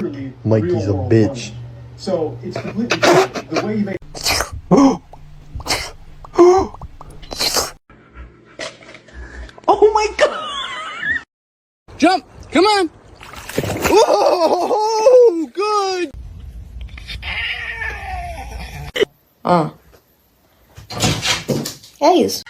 Mikey's a bitch. So it's completely different. The way you make. Oh my god! Jump! Come on! Oh, good! Yes.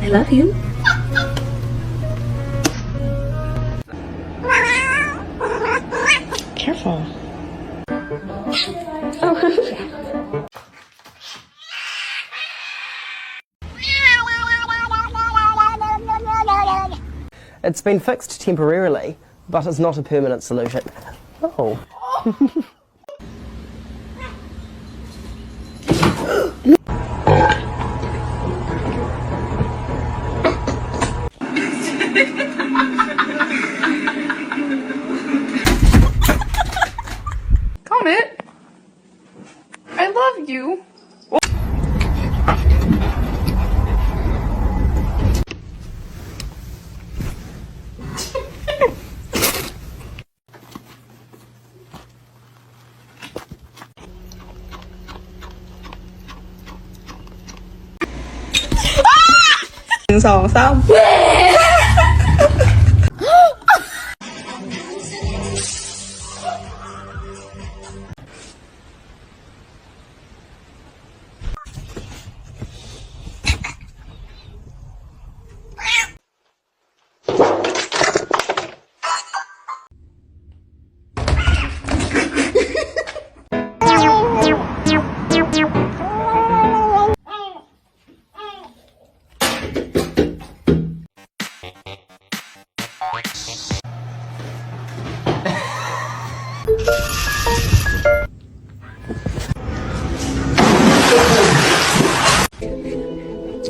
I love you. Careful. It's been fixed temporarily, but it's not a permanent solution. Oh. Comet, I love you.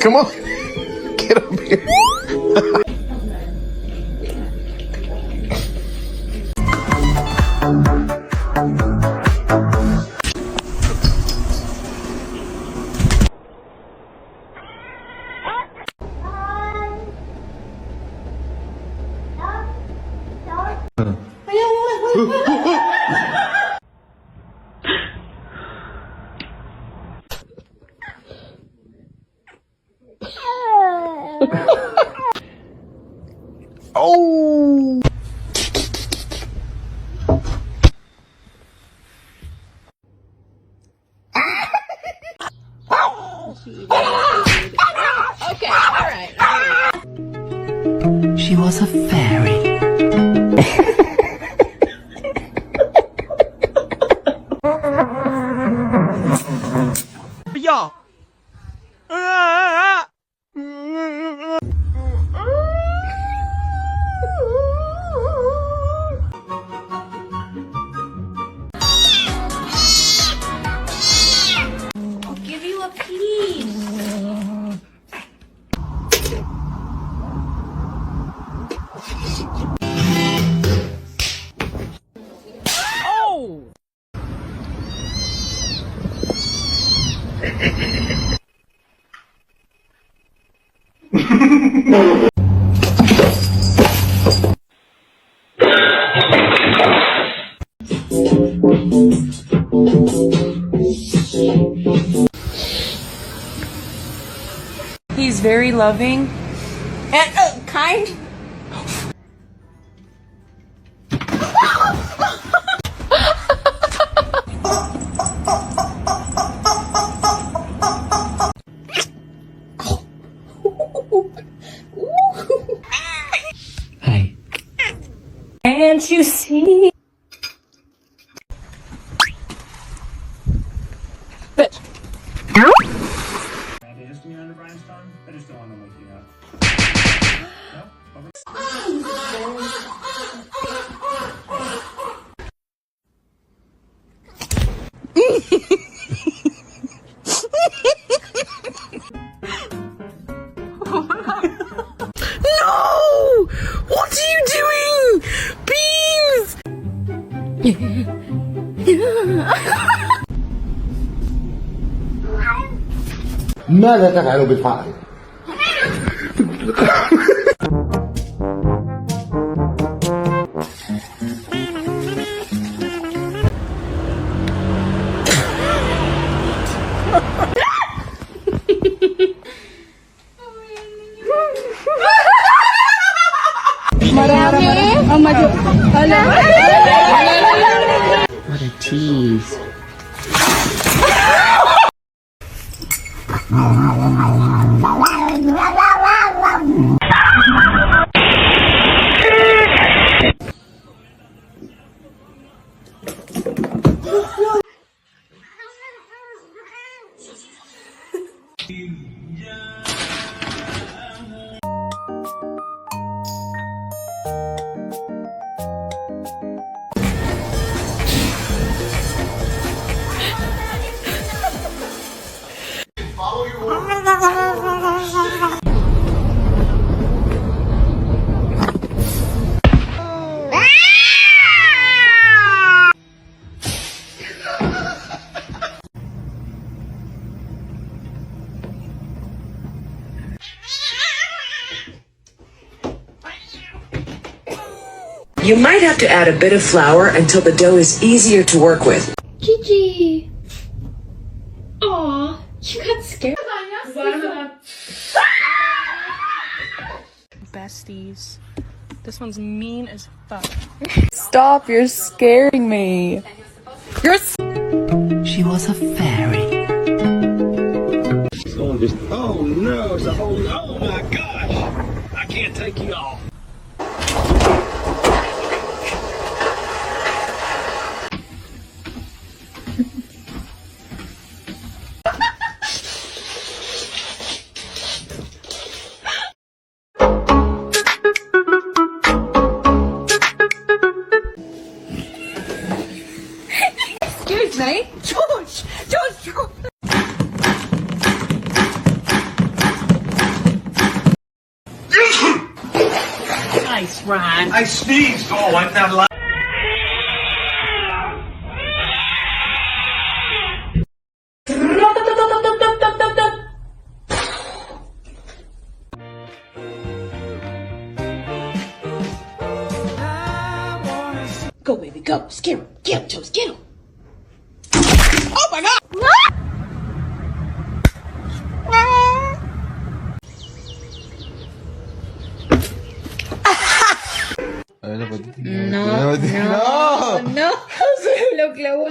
Come on, get up here. Oh! Okay, alright. She was a fairy. Y'all! I'll give you a piece. Oh! He's very loving and kind. Hey. Can't you see? Bitch. Antihistamine under Brian's tongue? I just don't want to wake you up. No! What are you doing? Beans! ماذا تفعل بالفأر؟ What a tease. You might have to add a bit of flour until the dough is easier to work with. Gigi. Aw, you got scared. Besties. This one's mean as fuck. Stop, you're scaring me. She was a fairy. Oh no, it's a whole, oh my gosh! I can't take you off. Excuse me? George! Nice, Ryan. I sneezed! Oh, I'm not allowed. Go, baby, go. Scare him. Get him, Jones, get him. Oh my god! No. Lo clavó.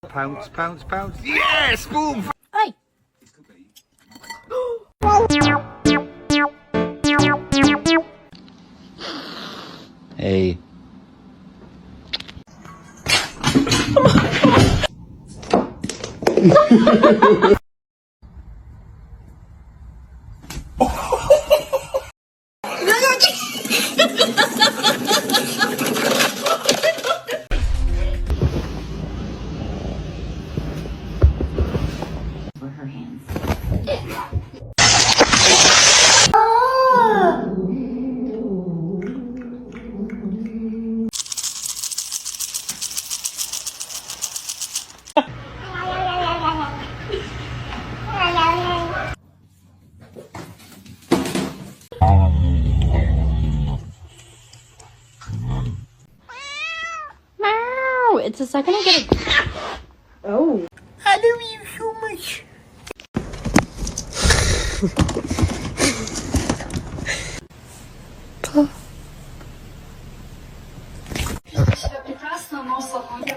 Pounce, pounce, pounce. Yes! Boom! Ay. Hey. Meow. It's the second I get a. Oh. I love you so much.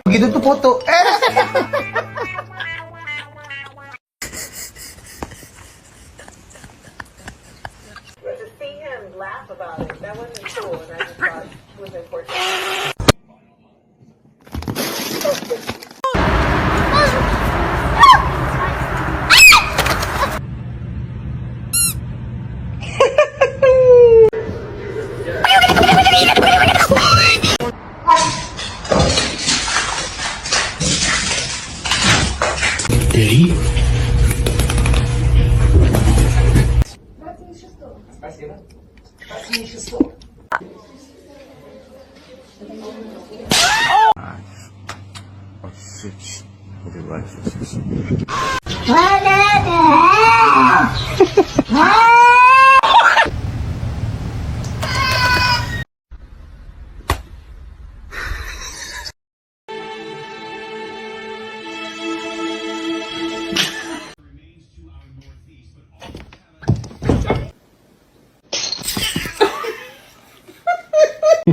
Gitu tuh foto. To see him laugh about it.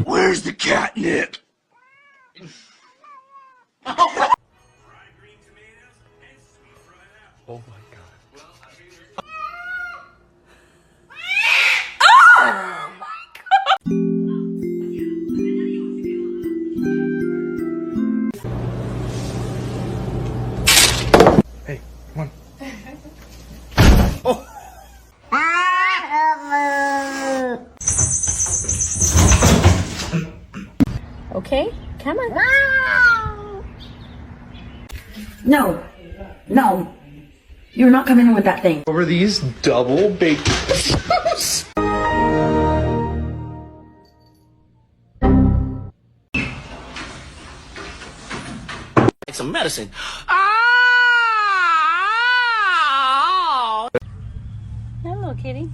Where's the catnip? Okay, come on. No. No. You're not coming in with that thing. Over these double baked. Some medicine. Hello, kitty.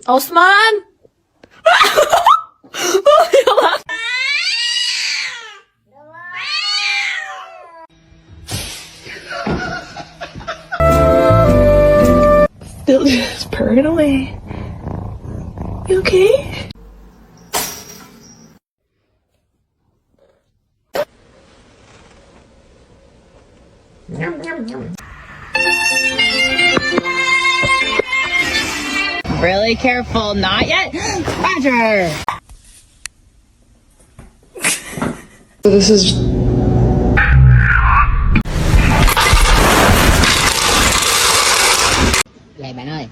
Osman! Still just purring away. You okay? Really careful, not yet. Roger. This is Vậy bạn ơi.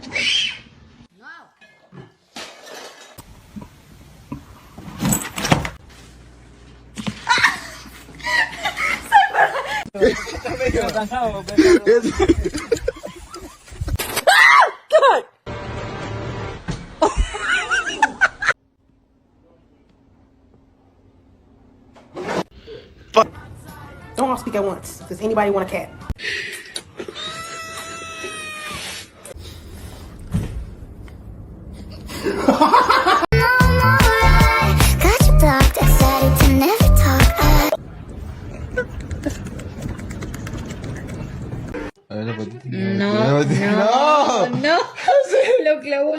Don't all speak at once. Does anybody want a cat? Öyle bakayım. No, no.